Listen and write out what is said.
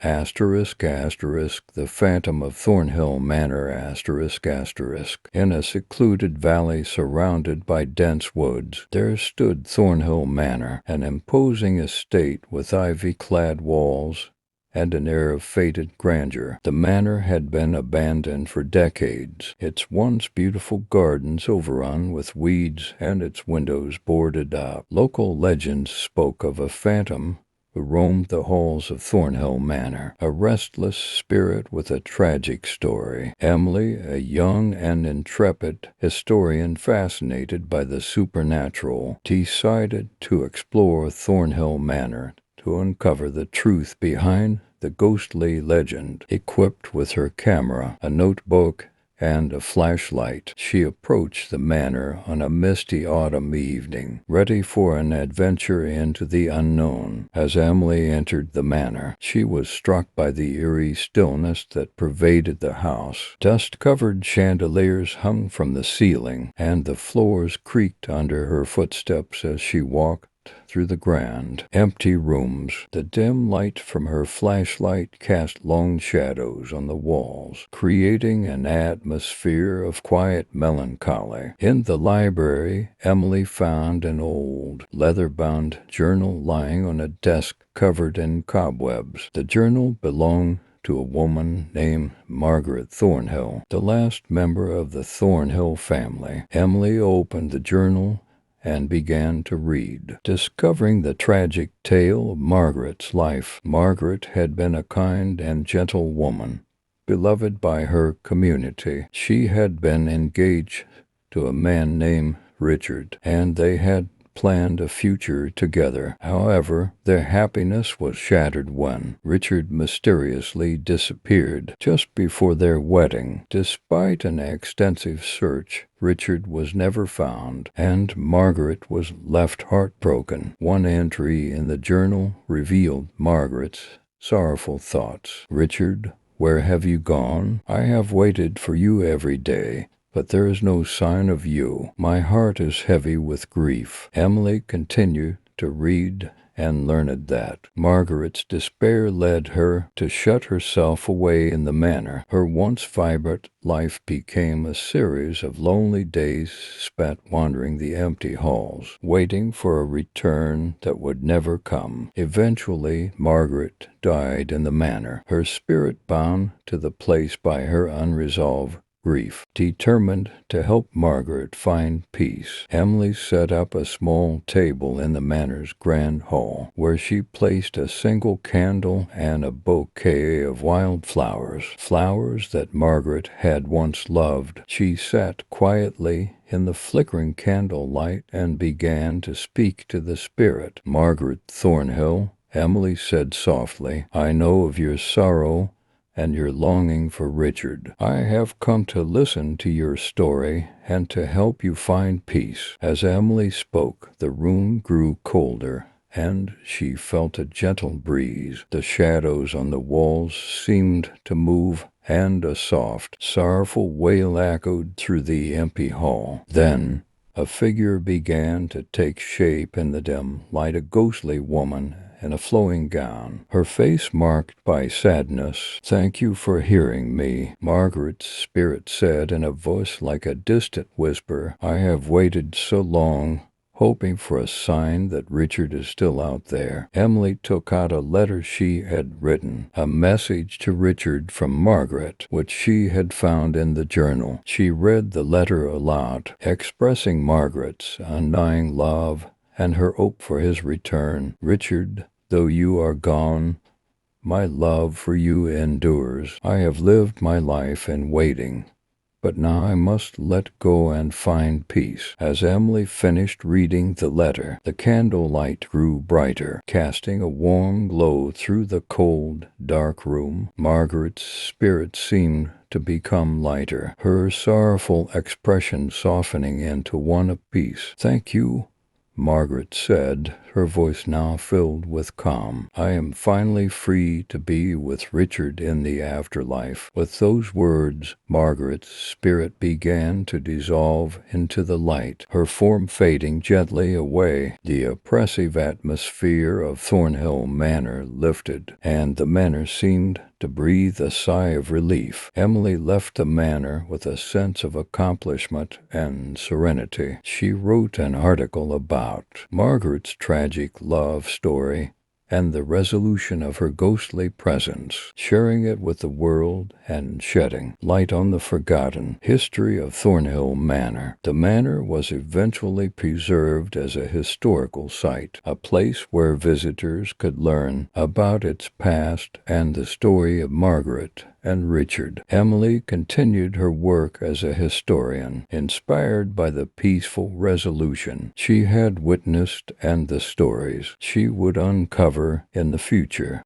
Asterisk, asterisk, the phantom of Thornhill Manor, asterisk, asterisk. In a secluded valley surrounded by dense woods, there stood Thornhill Manor, an imposing estate with ivy-clad walls and an air of faded grandeur. The manor had been abandoned for decades, its once beautiful gardens overrun with weeds and its windows boarded up. Local legends spoke of a phantom who roamed the halls of Thornhill Manor, a restless spirit with a tragic story. Emily, a young and intrepid historian fascinated by the supernatural, decided to explore Thornhill Manor to uncover the truth behind the ghostly legend. Equipped with her camera, a notebook, and a flashlight, she approached the manor on a misty autumn evening, ready for an adventure into the unknown. As Emily entered the manor, she was struck by the eerie stillness that pervaded the house. Dust-covered chandeliers hung from the ceiling, and the floors creaked under her footsteps as she walked through the grand, empty rooms. The dim light from her flashlight cast long shadows on the walls, creating an atmosphere of quiet melancholy. In the library, Emily found an old, leather-bound journal lying on a desk covered in cobwebs. The journal belonged to a woman named Margaret Thornhill, the last member of the Thornhill family. Emily opened the journal and began to read, discovering the tragic tale of Margaret's life. Margaret had been a kind and gentle woman, beloved by her community. She had been engaged to a man named Richard, and they had planned a future together. However, their happiness was shattered when Richard mysteriously disappeared just before their wedding. Despite an extensive search, Richard was never found, and Margaret was left heartbroken. One entry in the journal revealed Margaret's sorrowful thoughts. "Richard, where have you gone? I have waited for you every day, but there is no sign of you. My heart is heavy with grief." Emily continued to read and learned that Margaret's despair led her to shut herself away in the manor. Her once vibrant life became a series of lonely days spent wandering the empty halls, waiting for a return that would never come. Eventually, Margaret died in the manor, her spirit bound to the place by her unresolved grief. Determined to help Margaret find peace, Emily set up a small table in the manor's grand hall, where she placed a single candle and a bouquet of wild flowers that Margaret had once loved. She sat quietly in the flickering candle light and began to speak to the spirit. "Margaret Thornhill," Emily said softly, "I know of your sorrow and your longing for Richard. I have come to listen to your story and to help you find peace." As Emily spoke, the room grew colder, and she felt a gentle breeze. The shadows on the walls seemed to move, and a soft, sorrowful wail echoed through the empty hall. Then a figure began to take shape in the dim light, a ghostly woman in a flowing gown, her face marked by sadness. "Thank you for hearing me," Margaret's spirit said in a voice like a distant whisper. "I have waited so long, hoping for a sign that Richard is still out there." Emily took out a letter she had written, a message to Richard from Margaret, which she had found in the journal. She read the letter aloud, expressing Margaret's undying love and her hope for his return. "Richard, though you are gone, my love for you endures. I have lived my life in waiting, but now I must let go and find peace." As Emily finished reading the letter, the candlelight grew brighter, casting a warm glow through the cold, dark room. Margaret's spirit seemed to become lighter, her sorrowful expression softening into one of peace. "Thank you, Margaret said, her voice now filled with calm. "I am finally free to be with Richard in the afterlife." With those words, Margaret's spirit began to dissolve into the light, her form fading gently away. The oppressive atmosphere of Thornhill Manor lifted, and the manor seemed to breathe a sigh of relief. Emily left the manor with a sense of accomplishment and serenity. She wrote an article about Margaret's tragic love story and the resolution of her ghostly presence, sharing it with the world and shedding light on the forgotten history of Thornhill Manor. The manor was eventually preserved as a historical site, a place where visitors could learn about its past and the story of Margaret and Richard. Emily continued her work as a historian, inspired by the peaceful resolution she had witnessed and the stories she would uncover in the future.